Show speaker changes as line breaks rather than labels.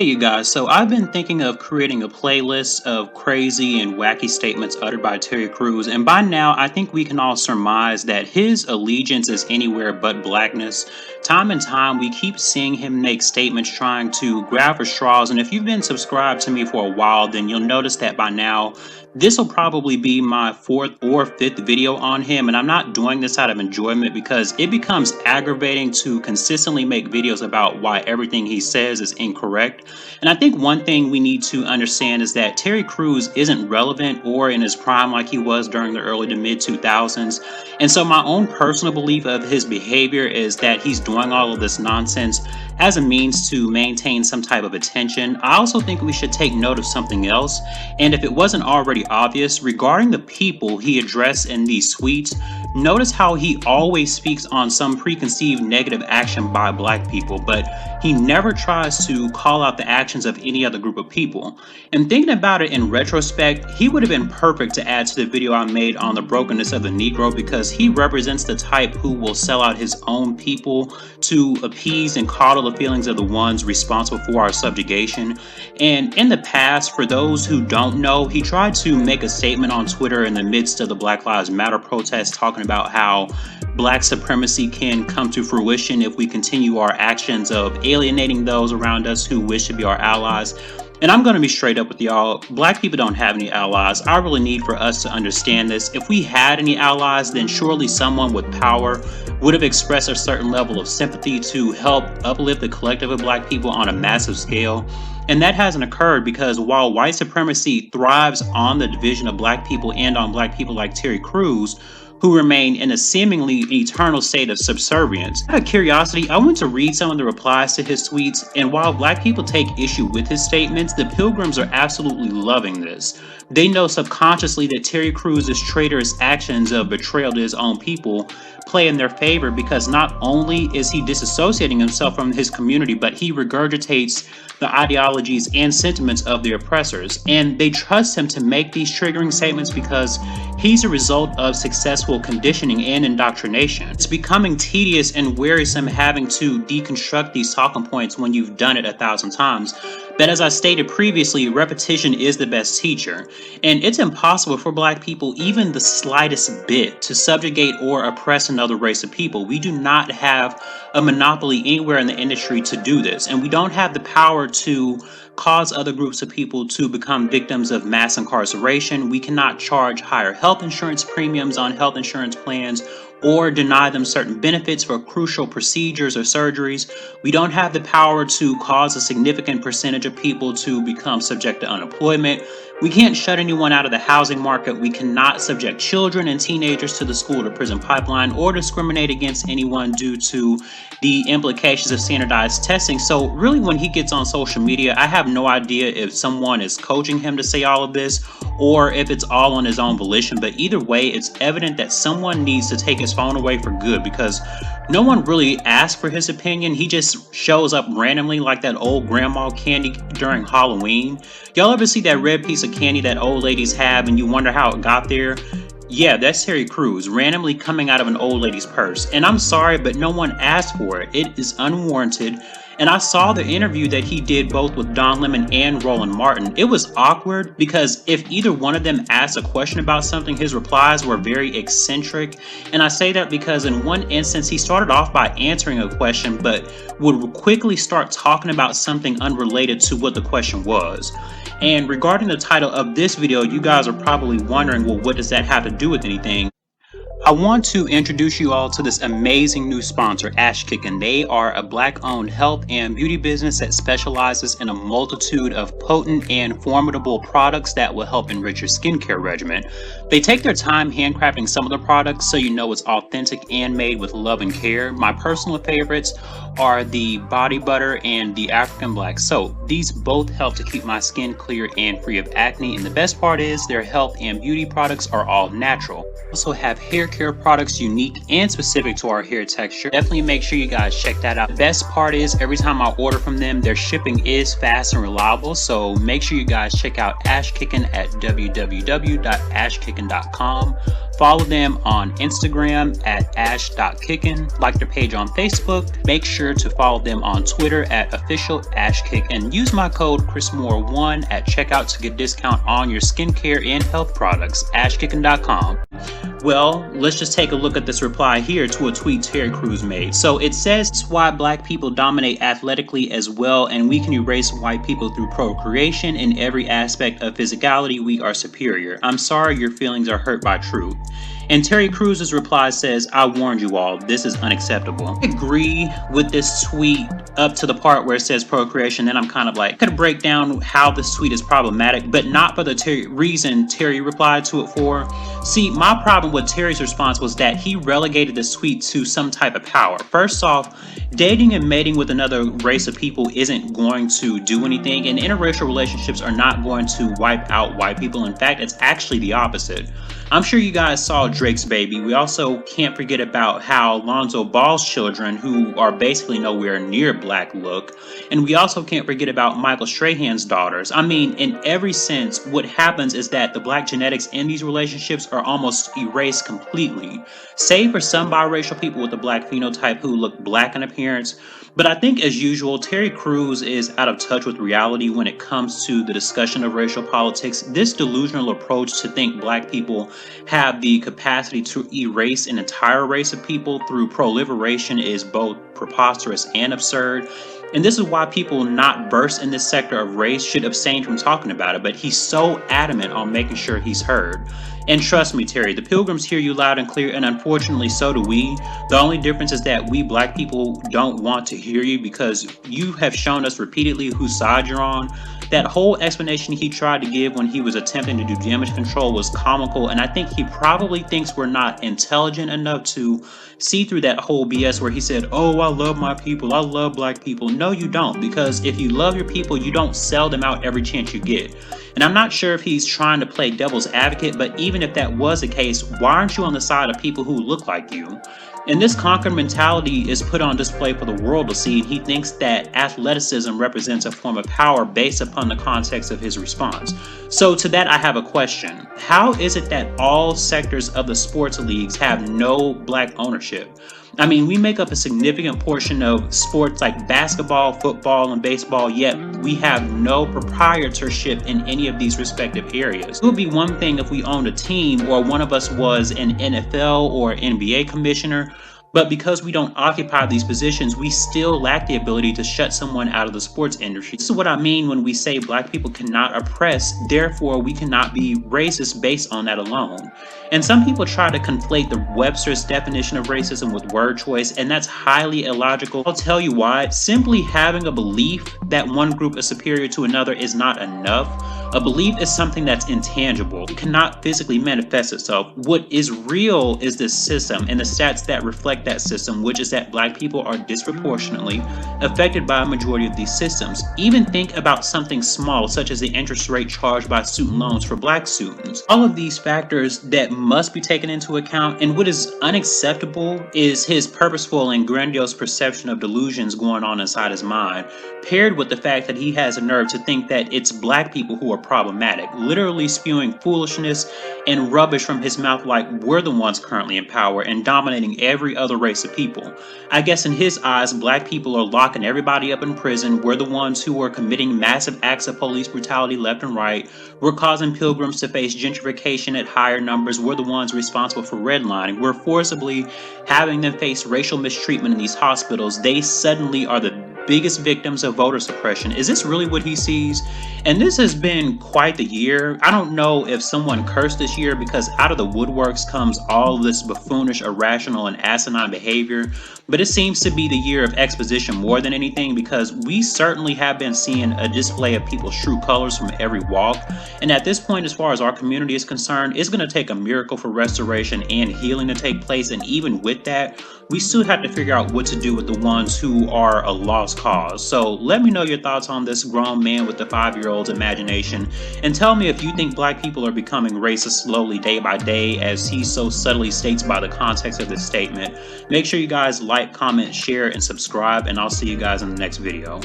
Hey you guys, so I've been thinking of creating a playlist of crazy and wacky statements uttered by Terry Crews, and by now I think we can all surmise that his allegiance is anywhere but blackness. Time and time we keep seeing him make statements trying to grab for straws, and if you've been subscribed to me for a while, then you'll notice that by now this will probably be my fourth or fifth video on him, and I'm not doing this out of enjoyment because it becomes aggravating to consistently make videos about why everything he says is incorrect. And I think one thing we need to understand is that Terry Crews isn't relevant or in his prime like he was during the early to mid 2000s. And so my own personal belief of his behavior is that he's doing all of this nonsense as a means to maintain some type of attention. I also think we should take note of something else, and if it wasn't already obvious, regarding the people he addressed in these tweets, notice how he always speaks on some preconceived negative action by black people, but he never tries to call out the actions of any other group of people. And thinking about it in retrospect, he would have been perfect to add to the video I made on the brokenness of the Negro, because he represents the type who will sell out his own people to appease and coddle the feelings of the ones responsible for our subjugation. And in the past, for those who don't know, he tried to make a statement on Twitter in the midst of the Black Lives Matter protests talking about how black supremacy can come to fruition if we continue our actions of alienating those around us who wish to be our allies. And I'm going to be straight up with y'all. Black people don't have any allies. I really need for us to understand this. If we had any allies, then surely someone with power would have expressed a certain level of sympathy to help uplift the collective of black people on a massive scale. And that hasn't occurred because while white supremacy thrives on the division of black people and on black people like Terry Crews, who remain in a seemingly eternal state of subservience. Out of curiosity, I went to read some of the replies to his tweets, and while black people take issue with his statements, the Pilgrims are absolutely loving this. They know subconsciously that Terry Crews' traitorous actions of betrayal to his own people play in their favor, because not only is he disassociating himself from his community, but he regurgitates the ideologies and sentiments of the oppressors. And they trust him to make these triggering statements because he's a result of successful conditioning and indoctrination. It's becoming tedious and wearisome having to deconstruct these talking points when you've done it 1,000 times. But as I stated previously, repetition is the best teacher. And it's impossible for black people, even the slightest bit, to subjugate or oppress another race of people. We do not have a monopoly anywhere in the industry to do this. And we don't have the power to cause other groups of people to become victims of mass incarceration. We cannot charge higher health insurance premiums on health insurance plans or deny them certain benefits for crucial procedures or surgeries. We don't have the power to cause a significant percentage of people to become subject to unemployment. We can't shut anyone out of the housing market. We cannot subject children and teenagers to the school to prison pipeline or discriminate against anyone due to the implications of standardized testing. So really, when he gets on social media, I have no idea if someone is coaching him to say all of this or if it's all on his own volition. But either way, it's evident that someone needs to take his phone away for good, because no one really asked for his opinion. He just shows up randomly like that old grandma candy during Halloween. Y'all ever see that red piece of candy that old ladies have and you wonder how it got there? Yeah, that's Terry Crews randomly coming out of an old lady's purse. And I'm sorry, but no one asked for it. It is unwarranted. And I saw the interview that he did both with Don Lemon and Roland Martin. It was awkward because if either one of them asked a question about something, his replies were very eccentric. And I say that because in one instance, he started off by answering a question, but would quickly start talking about something unrelated to what the question was. And regarding the title of this video, you guys are probably wondering, well, what does that have to do with anything? I want to introduce you all to this amazing new sponsor, Ash Kickin'. They are a black-owned health and beauty business that specializes in a multitude of potent and formidable products that will help enrich your skincare regimen. They take their time handcrafting some of the products so you know it's authentic and made with love and care. My personal favorites are the body butter and the African black soap. These both help to keep my skin clear and free of acne, and the best part is their health and beauty products are all natural. They also have hair care products unique and specific to our hair texture. Definitely make sure you guys check that out. The best part is every time I order from them, their shipping is fast and reliable. So make sure you guys check out Ashkickin at www.ashkickin.com. Follow them on Instagram at ash.kickin. Like their page on Facebook. Make sure to follow them on Twitter at officialashkick and use my code ChrisMoore1 at checkout to get discount on your skincare and health products. Ashkickin.com. Well, let's just take a look at this reply here to a tweet Terry Crews made. So it says, "It's why black people dominate athletically as well, and we can erase white people through procreation. In every aspect of physicality, we are superior. I'm sorry your feelings are hurt by truth." And Terry Crews' reply says, "I warned you all, this is unacceptable." I agree with this tweet up to the part where it says procreation. Then I'm kind of like, could break down how this tweet is problematic, but not for the reason Terry replied to it for. See, my problem with Terry's response was that he relegated this tweet to some type of power. First off, dating and mating with another race of people isn't going to do anything, and interracial relationships are not going to wipe out white people. In fact, it's actually the opposite. I'm sure you guys saw Drake's Baby. We also can't forget about how Lonzo Ball's children, who are basically nowhere near black, look. And we also can't forget about Michael Strahan's daughters. I mean, in every sense, what happens is that the black genetics in these relationships are almost erased completely, save for some biracial people with a black phenotype who look black in appearance. But I think, as usual, Terry Crews is out of touch with reality when it comes to the discussion of racial politics. This delusional approach to think black people have the capacity to erase an entire race of people through proliferation is both preposterous and absurd. And this is why people not versed in this sector of race should abstain from talking about it, but he's so adamant on making sure he's heard. And trust me, Terry, the Pilgrims hear you loud and clear, and unfortunately so do we. The only difference is that we black people don't want to hear you because you have shown us repeatedly whose side you're on. That whole explanation he tried to give when he was attempting to do damage control was comical, and I think he probably thinks we're not intelligent enough to see through that whole BS where he said, "Oh, I love my people, I love black people." No, you don't, because if you love your people, you don't sell them out every chance you get. And I'm not sure if he's trying to play devil's advocate, but even if that was the case, why aren't you on the side of people who look like you? And this conquered mentality is put on display for the world to see. He thinks that athleticism represents a form of power based upon the context of his response. So to that, I have a question. How is it that all sectors of the sports leagues have no black ownership? I mean, we make up a significant portion of sports like basketball, football, and baseball, yet we have no proprietorship in any of these respective areas. It would be one thing if we owned a team or one of us was an NFL or NBA commissioner, but because we don't occupy these positions, we still lack the ability to shut someone out of the sports industry. This is what I mean when we say black people cannot oppress, therefore we cannot be racist based on that alone. And some people try to conflate the Webster's definition of racism with word choice, and that's highly illogical. I'll tell you why. Simply having a belief that one group is superior to another is not enough. A belief is something that's intangible. It cannot physically manifest itself. What is real is this system and the stats that reflect that system, which is that black people are disproportionately affected by a majority of these systems. Even think about something small, such as the interest rate charged by student loans for black students. All of these factors that must be taken into account, and what is unacceptable is his purposeful and grandiose perception of delusions going on inside his mind, paired with the fact that he has a nerve to think that it's black people who are problematic, literally spewing foolishness and rubbish from his mouth like we're the ones currently in power and dominating every other race of people. I guess in his eyes, black people are locking everybody up in prison. We're the ones who are committing massive acts of police brutality left and right. We're causing pilgrims to face gentrification at higher numbers. We're the ones responsible for redlining. We're forcibly having them face racial mistreatment in these hospitals. They suddenly are the biggest victims of voter suppression. Is this really what he sees? And this has been quite the year. I don't know if someone cursed this year, because out of the woodworks comes all this buffoonish, irrational, and asinine behavior. But it seems to be the year of exposition more than anything, because we certainly have been seeing a display of people's true colors from every walk. And at this point, as far as our community is concerned, it's going to take a miracle for restoration and healing to take place. And even with that, we still have to figure out what to do with the ones who are a lost cause. So let me know your thoughts on this grown man with the 5-year-old's imagination, and tell me if you think black people are becoming racist slowly day by day, as he so subtly states by the context of this statement. Make sure you guys like, comment, share, and subscribe, and I'll see you guys in the next video.